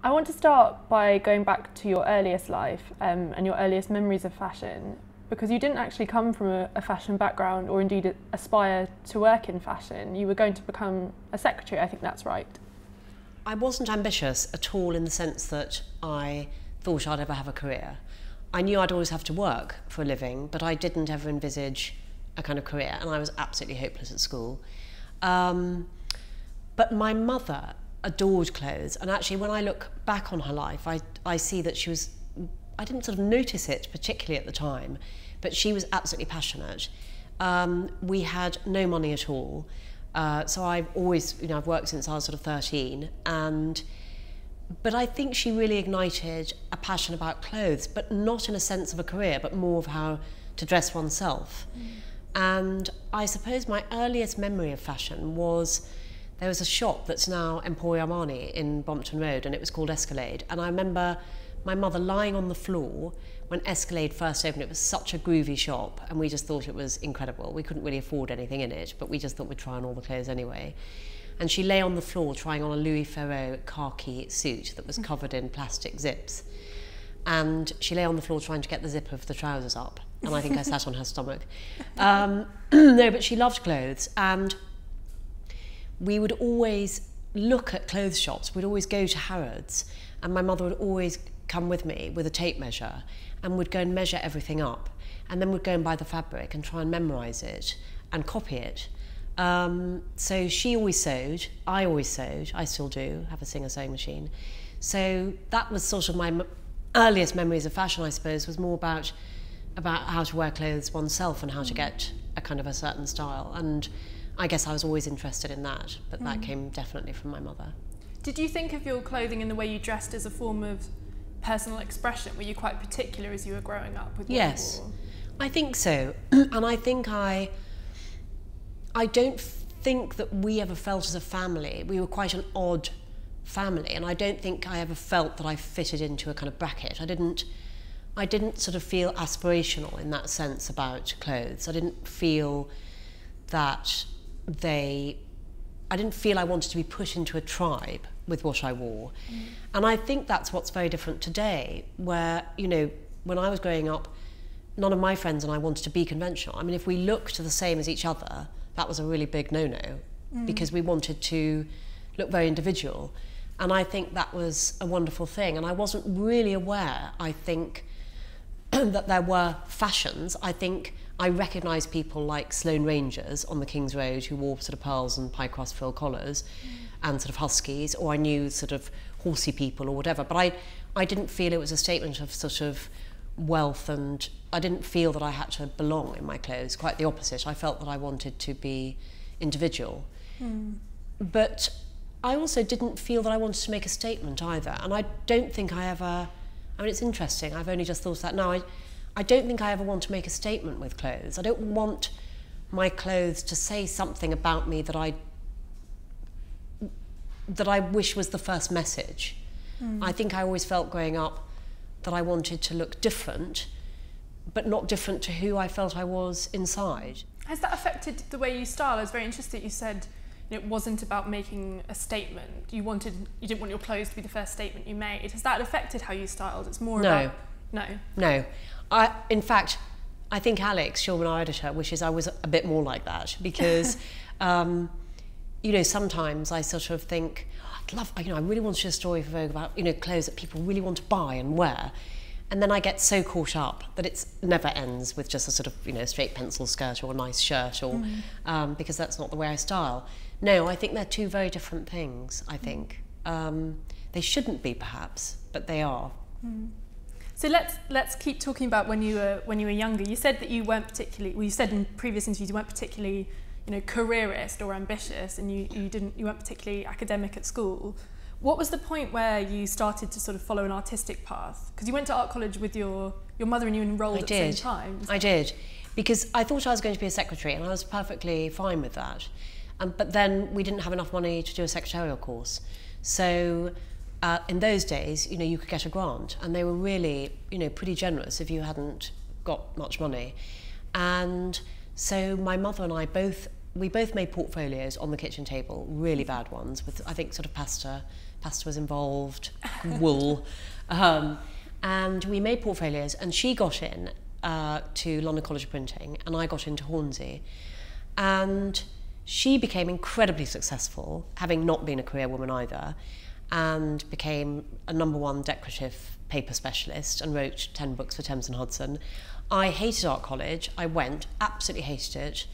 I want to start by going back to your earliest life and your earliest memories of fashion, because you didn't actually come from a fashion background or indeed aspire to work in fashion. You were going to become a secretary, I think that's right. I wasn't ambitious at all in the sense that I thought I'd ever have a career. I knew I'd always have to work for a living, but I didn't ever envisage a kind of career, and I was absolutely hopeless at school. But my mother adored clothes, and actually when I look back on her life, I see that she was, I didn't sort of notice it particularly at the time, but she was absolutely passionate. We had no money at all, so I've always, I've worked since I was sort of 13, but I think she really ignited a passion about clothes, but not in a sense of a career, but more of how to dress oneself. And I suppose my earliest memory of fashion was, there was a shop that's now Emporio Armani in Brompton Road, and it was called Escalade. And I remember my mother lying on the floor when Escalade first opened. It was such a groovy shop, and we just thought it was incredible. We couldn't really afford anything in it, but we just thought we'd try on all the clothes anyway. And she lay on the floor trying on a Louis Ferrero khaki suit that was covered in plastic zips. And she lay on the floor trying to get the zip of the trousers up. And I think I sat on her stomach. No, but she loved clothes. And we would always look at clothes shops. We'd always go to Harrods, and my mother would always come with me with a tape measure and would go and measure everything up, and then we'd go and buy the fabric and try and memorise it and copy it. So she always sewed, I always sewed, I still do, have a Singer sewing machine. So that was sort of my earliest memories of fashion, I suppose, was more about how to wear clothes oneself and how to get a kind of a certain style. And I guess I was always interested in that, but that came definitely from my mother. Did you think of your clothing and the way you dressed as a form of personal expression? Were you quite particular as you were growing up with what Yes, you wore? I think so. And I think I don't think that we ever felt as a family, we were quite an odd family, and I don't think I ever felt that I fitted into a kind of bracket. I didn't sort of feel aspirational in that sense about clothes. I didn't feel that I didn't feel I wanted to be put into a tribe with what I wore. And I think that's what's very different today, where, when I was growing up, none of my friends and I wanted to be conventional. I mean, if we looked the same as each other, that was a really big no-no, because we wanted to look very individual. And I think that was a wonderful thing. And I wasn't really aware, I think, that there were fashions. I think I recognised people like Sloane Rangers on the King's Road who wore sort of pearls and pie crust frill collars and sort of huskies, or I knew sort of horsey people or whatever, but I didn't feel it was a statement of sort of wealth, and I didn't feel that I had to belong in my clothes. Quite the opposite. I felt that I wanted to be individual. But I also didn't feel that I wanted to make a statement either, and I don't think I ever, I mean, it's interesting, I've only just thought of that now, I don't think I ever want to make a statement with clothes. I don't want my clothes to say something about me that I wish was the first message. I think I always felt growing up that I wanted to look different, but not different to who I felt I was inside. Has that affected the way you style? I was very interested, you said it wasn't about making a statement. You didn't want your clothes to be the first statement you made. Has that affected how you styled? It's more about... No. In fact, I think Alex, Shulman, our editor, wishes I was a bit more like that, because, sometimes I sort of think, I really want to do a story for Vogue about, clothes that people really want to buy and wear. And then I get so caught up that it never ends with just a sort of, straight pencil skirt or a nice shirt, or because that's not the way I style. No, I think they're two very different things, I think. They shouldn't be, perhaps, but they are. So let's keep talking about when you were younger. You said that you weren't particularly, well, you said in previous interviews you weren't particularly, careerist or ambitious, and you weren't particularly academic at school. What was the point where you started to sort of follow an artistic path? Because you went to art college with your mother and you enrolled at the same time. I did, because I thought I was going to be a secretary, and I was perfectly fine with that. But then we didn't have enough money to do a secretarial course. So in those days, you could get a grant, and they were really, pretty generous if you hadn't got much money. And so my mother and I both we both made portfolios on the kitchen table, really bad ones, with I think sort of pasta was involved, wool, and we made portfolios, and she got in to London College of Printing, and I got into Hornsey, and she became incredibly successful, having not been a career woman either, and became a #1 decorative paper specialist and wrote 10 books for Thames and Hudson. I hated art college. I went, absolutely hated it.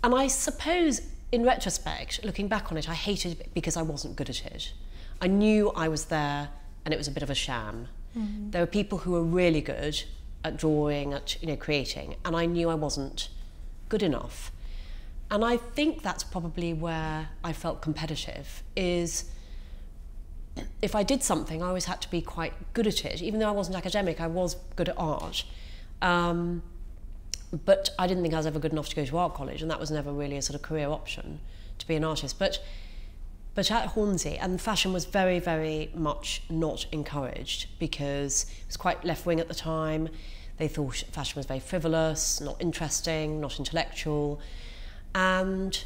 And I suppose, in retrospect, looking back on it, I hated it because I wasn't good at it. I knew I was there and it was a bit of a sham. Mm-hmm. There were people who were really good at drawing, at creating, and I knew I wasn't good enough. And I think that's probably where I felt competitive, is if I did something, I always had to be quite good at it. Even though I wasn't academic, I was good at art. But I didn't think I was ever good enough to go to art college, and that was never really a sort of career option, to be an artist. But at Hornsey, and fashion was very, very much not encouraged, because it was quite left-wing at the time. They thought fashion was very frivolous, not interesting, not intellectual. And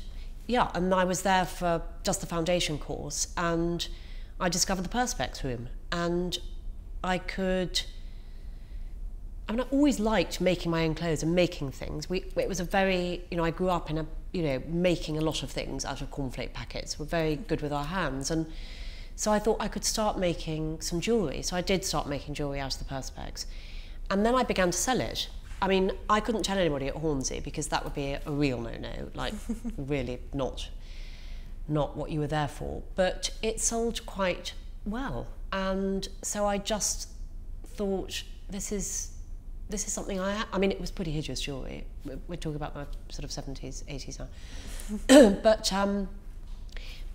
yeah, and I was there for just the foundation course, and I discovered the Perspex room, and I always liked making my own clothes and making things. It was a very, I grew up in making a lot of things out of cornflake packets. We're very good with our hands, and so I thought I could start making some jewellery. So I did start making jewellery out of the Perspex, and then I began to sell it. I mean, I couldn't tell anybody at Hornsey, because that would be a real no-no, like really not what you were there for. But it sold quite well, and so I just thought, this is something I mean, it was pretty hideous jewellery. We're talking about the sort of 70s, 80s now. But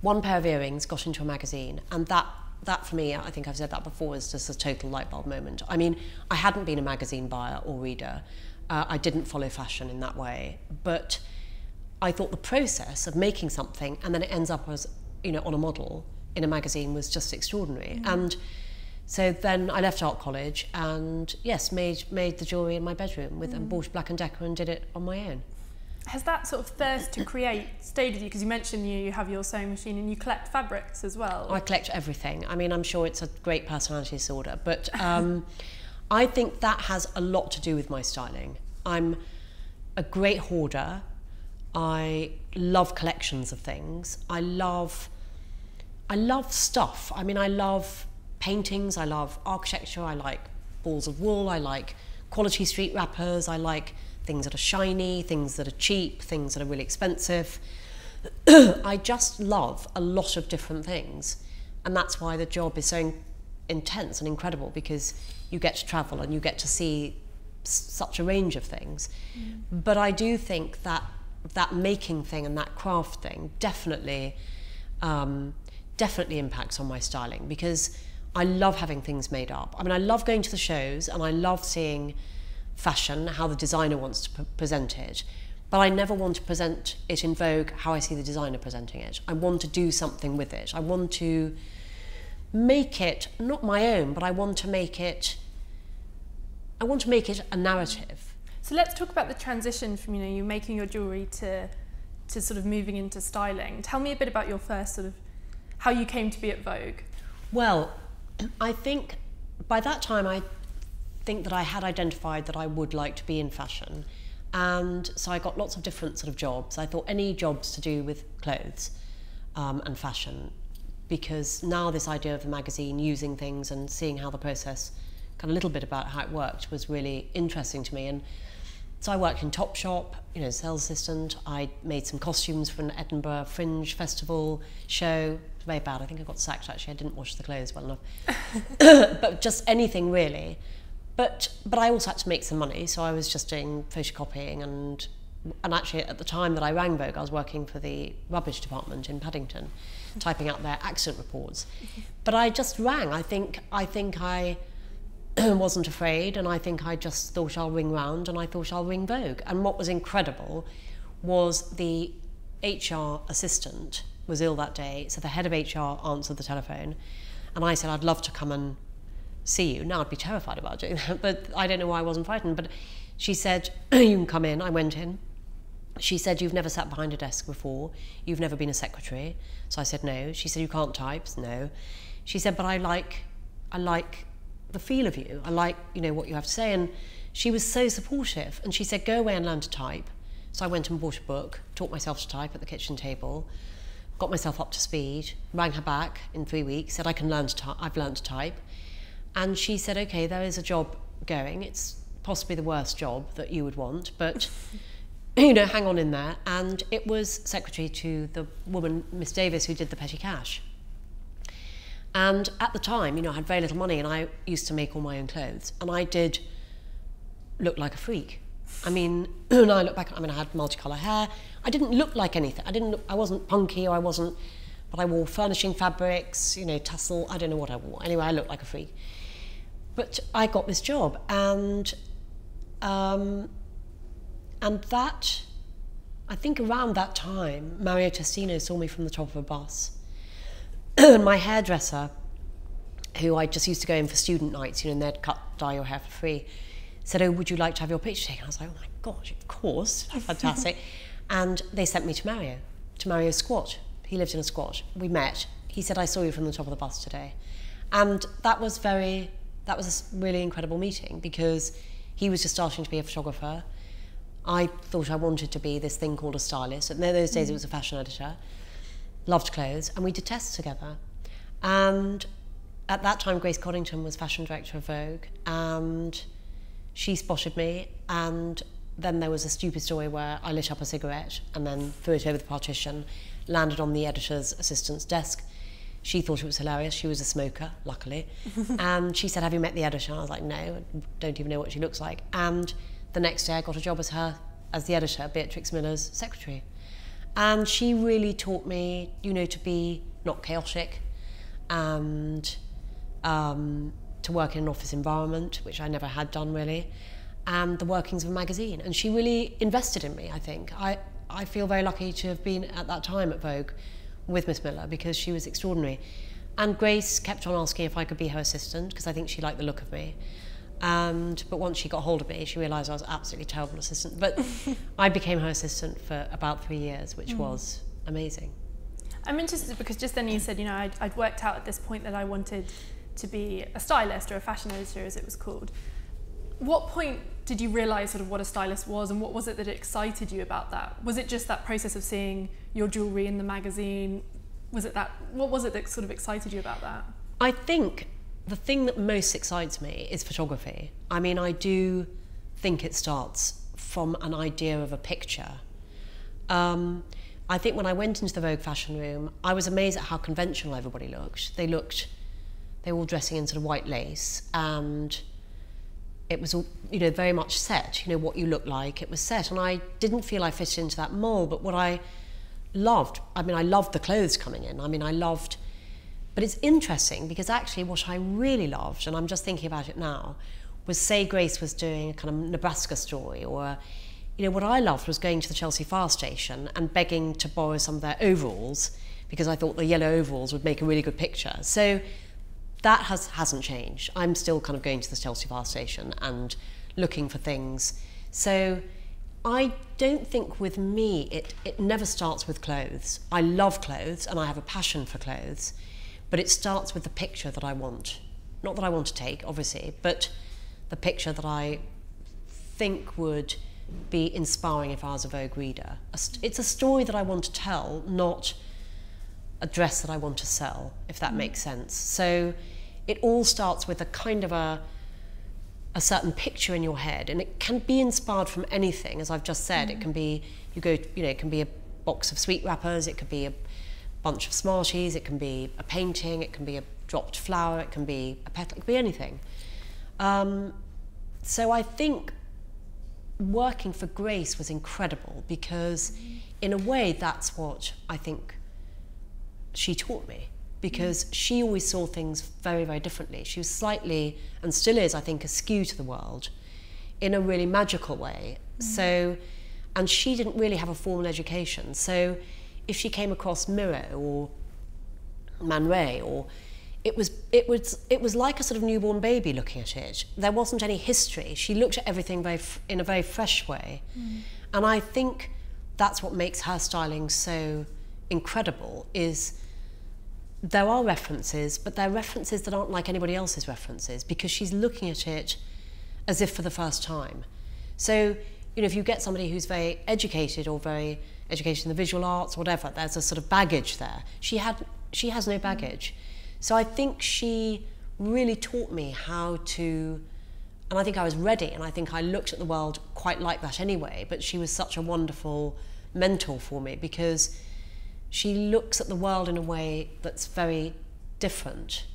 one pair of earrings got into a magazine, and that for me, I think I've said that before, is just a total light bulb moment. I mean, I hadn't been a magazine buyer or reader. I didn't follow fashion in that way, but I thought the process of making something and then it ends up as, on a model in a magazine was just extraordinary. Mm. And so then I left art college and, yes, made the jewellery in my bedroom and bought a Black & Decker and did it on my own. Has that sort of thirst to create stayed with you? Because you mentioned you have your sewing machine and you collect fabrics as well. I collect everything. I mean, I'm sure it's a great personality disorder, but I think that has a lot to do with my styling. I'm a great hoarder. I love collections of things. I love stuff. I mean, I love paintings, I love architecture, I like balls of wool, I like quality street wrappers, I like things that are shiny, things that are cheap, things that are really expensive. I just love a lot of different things, and that's why the job is so intense and incredible, because you get to travel and you get to see such a range of things. Mm. But I do think that making thing and that craft thing definitely impacts on my styling, because I love having things made up. I mean, I love going to the shows and I love seeing fashion, how the designer wants to present it, but I never want to present it in Vogue how I see the designer presenting it. I want to do something with it. I want to make it not my own, but I want to make it a narrative. So let's talk about the transition from you making your jewellery to sort of moving into styling. Tell me a bit about your first sort of how you came to be at Vogue. Well, I think by that time I think that I had identified that I would like to be in fashion, and so I got lots of different sort of jobs. I thought any jobs to do with clothes and fashion, because now this idea of the magazine, using things and seeing how the process, kind of a little bit about how it worked, was really interesting to me. And so I worked in Topshop, sales assistant. I made some costumes for an Edinburgh Fringe Festival show. It was very bad. I think I got sacked, actually. I didn't wash the clothes well enough. But just anything, really. But I also had to make some money, so I was just doing photocopying, and actually at the time that I rang Vogue, I was working for the rubbish department in Paddington, typing out their accident reports. But I just rang. I think I wasn't afraid, and I think I just thought I'll ring round, and I thought I'll ring Vogue. And what was incredible was the HR assistant was ill that day, so the head of HR answered the telephone, and I said, I'd love to come and see you. Now I'd be terrified about doing that, but I don't know why I wasn't frightened. But she said, you can come in. I went in, She said, you've never sat behind a desk before, you've never been a secretary. So I said, no. She said, you can't type. No. She said, but I like the feel of you. I like, you know, what you have to say. And she was so supportive. And she said, go away and learn to type. So I went and bought a book, taught myself to type at the kitchen table, got myself up to speed, rang her back in 3 weeks, said, I've learned to type. And she said, okay, there is a job going. It's possibly the worst job that you would want, but you know, hang on in there. And it was secretary to the woman, Miss Davis, who did the petty cash. And at the time, you know, I had very little money and I used to make all my own clothes. And I did look like a freak. I mean, when I look back, I mean, I had multicolour hair. I didn't look like anything. I wasn't punky, or but I wore furnishing fabrics, you know, tussle, I don't know what I wore. Anyway, I looked like a freak. But I got this job, and that, I think around that time, Mario Testino saw me from the top of a bus. And my hairdresser, who I just used to go in for student nights, you know, and they'd dye your hair for free, said, oh, would you like to have your picture taken? I was like, oh my gosh, of course, fantastic. And they sent me to Mario's squat. He lived in a squat. We met. He said, I saw you from the top of the bus today. And that was a really incredible meeting, because he was just starting to be a photographer. I thought I wanted to be this thing called a stylist. And in those days it was a fashion editor. Loved clothes, and we did tests together. And at that time, Grace Coddington was fashion director of Vogue, and she spotted me, and then there was a stupid story where I lit up a cigarette and then threw it over the partition, landed on the editor's assistant's desk. She thought it was hilarious. She was a smoker, luckily. And she said, have you met the editor? I was like, no, I don't even know what she looks like. And the next day I got a job as the editor, Beatrix Miller's secretary. And she really taught me, you know, to be not chaotic, and to work in an office environment, which I never had done really, and the workings of a magazine. And she really invested in me, I think. I feel very lucky to have been at that time at Vogue with Miss Miller, because she was extraordinary. And Grace kept on asking if I could be her assistant, because I think she liked the look of me. But once she got hold of me, she realised I was an absolutely terrible assistant. But I became her assistant for about 3 years, which was amazing. I'm interested because just then you said, you know, I'd worked out at this point that I wanted to be a stylist, or a fashion editor as it was called. What point did you realise sort of what a stylist was, and what was it that excited you about that? Was it just that process of seeing your jewellery in the magazine? What was it that sort of excited you about that? I think the thing that most excites me is photography. I mean, I do think it starts from an idea of a picture. I think when I went into the Vogue fashion room, I was amazed at how conventional everybody looked. They were all dressing in sort of white lace, and it was all, you know, very much set, you know, what you look like, it was set. And I didn't feel I fitted into that mold, but what I loved, I mean, I loved the clothes coming in. I mean, but it's interesting because actually what I really loved, and I'm just thinking about it now, was say Grace was doing a kind of Nebraska story, or, you know, what I loved was going to the Chelsea fire station and begging to borrow some of their overalls, because I thought the yellow overalls would make a really good picture. So that hasn't changed. I'm still kind of going to the Chelsea fire station and looking for things. So I don't think with me, it never starts with clothes. I love clothes and I have a passion for clothes, but it starts with the picture that I want. Not that I want to take, obviously, but the picture that I think would be inspiring if I was a Vogue reader. It's a story that I want to tell, not a dress that I want to sell, if that makes sense. So it all starts with a kind of a certain picture in your head, and it can be inspired from anything, as I've just said. It can be, it can be a box of sweet wrappers, it could be a bunch of Smarties, it can be a painting, it can be a dropped flower, it can be a petal, it could be anything. So I think working for Grace was incredible, because in a way that's what I think she taught me, because she always saw things very, very differently. She was slightly, and still is, I think, askew to the world in a really magical way. So, and she didn't really have a formal education. So if she came across Miro or Man Ray, or it was like a sort of newborn baby looking at it. There wasn't any history. She looked at everything in a very fresh way. And I think that's what makes her styling so incredible, is there are references, but they're references that aren't like anybody else's references, because she's looking at it as if for the first time. So, you know, if you get somebody who's very educated or very educated in the visual arts, whatever, there's a sort of baggage there. She has no baggage. So I think she really taught me how to, and I think I was ready, and I think I looked at the world quite like that anyway, but she was such a wonderful mentor for me, because she looks at the world in a way that's very different.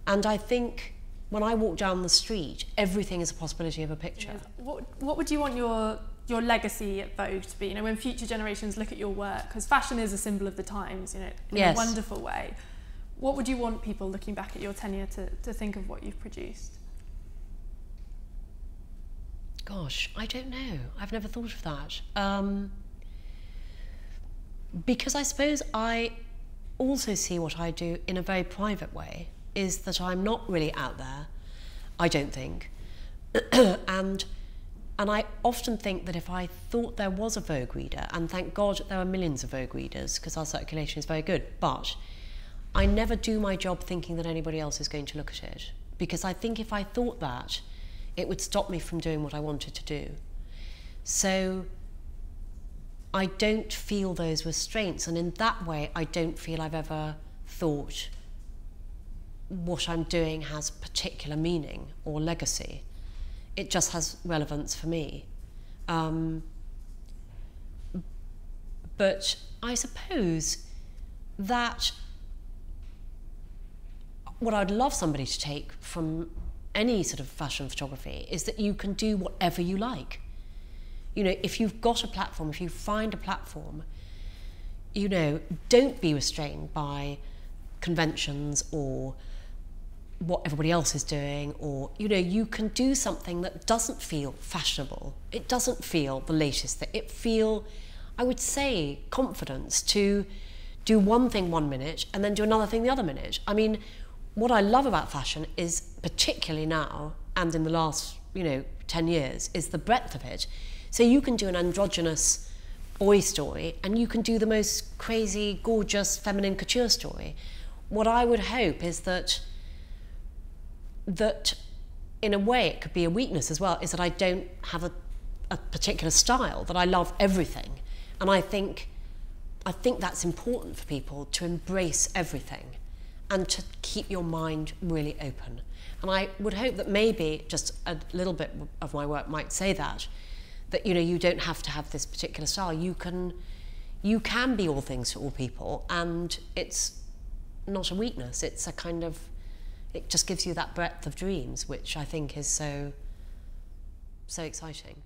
And I think when I walk down the street, everything is a possibility of a picture. What would you want your legacy at Vogue to be? You know, when future generations look at your work, because fashion is a symbol of the times, you know, in a wonderful way. What would you want people looking back at your tenure to think of what you've produced? Gosh, I don't know. I've never thought of that. Because I suppose I also see what I do in a very private way, is that I'm not really out there, I don't think. and I often think that if I thought there was a Vogue reader, and thank God there are millions of Vogue readers because our circulation is very good, but I never do my job thinking that anybody else is going to look at it, because I think if I thought that, it would stop me from doing what I wanted to do. So I don't feel those restraints, and in that way I don't feel I've ever thought what I'm doing has particular meaning or legacy. It just has relevance for me. But I suppose that what I'd love somebody to take from any sort of fashion photography is that you can do whatever you like. You know, if you've got a platform, if you find a platform, you know, don't be restrained by conventions or what everybody else is doing, or, you know, you can do something that doesn't feel fashionable. It doesn't feel the latest thing. It feel, I would say, confidence to do one thing 1 minute and then do another thing the other minute. I mean, what I love about fashion is, particularly now and in the last, you know, 10 years, is the breadth of it. So you can do an androgynous boy story and you can do the most crazy, gorgeous, feminine couture story. What I would hope is that in a way it could be a weakness as well, is that I don't have a particular style, that I love everything. And I think that's important for people, to embrace everything and to keep your mind really open. And I would hope that maybe just a little bit of my work might say that, you know, you don't have to have this particular style. You can be all things to all people, and it's not a weakness. It's a kind of, it just gives you that breadth of dreams, which I think is so exciting.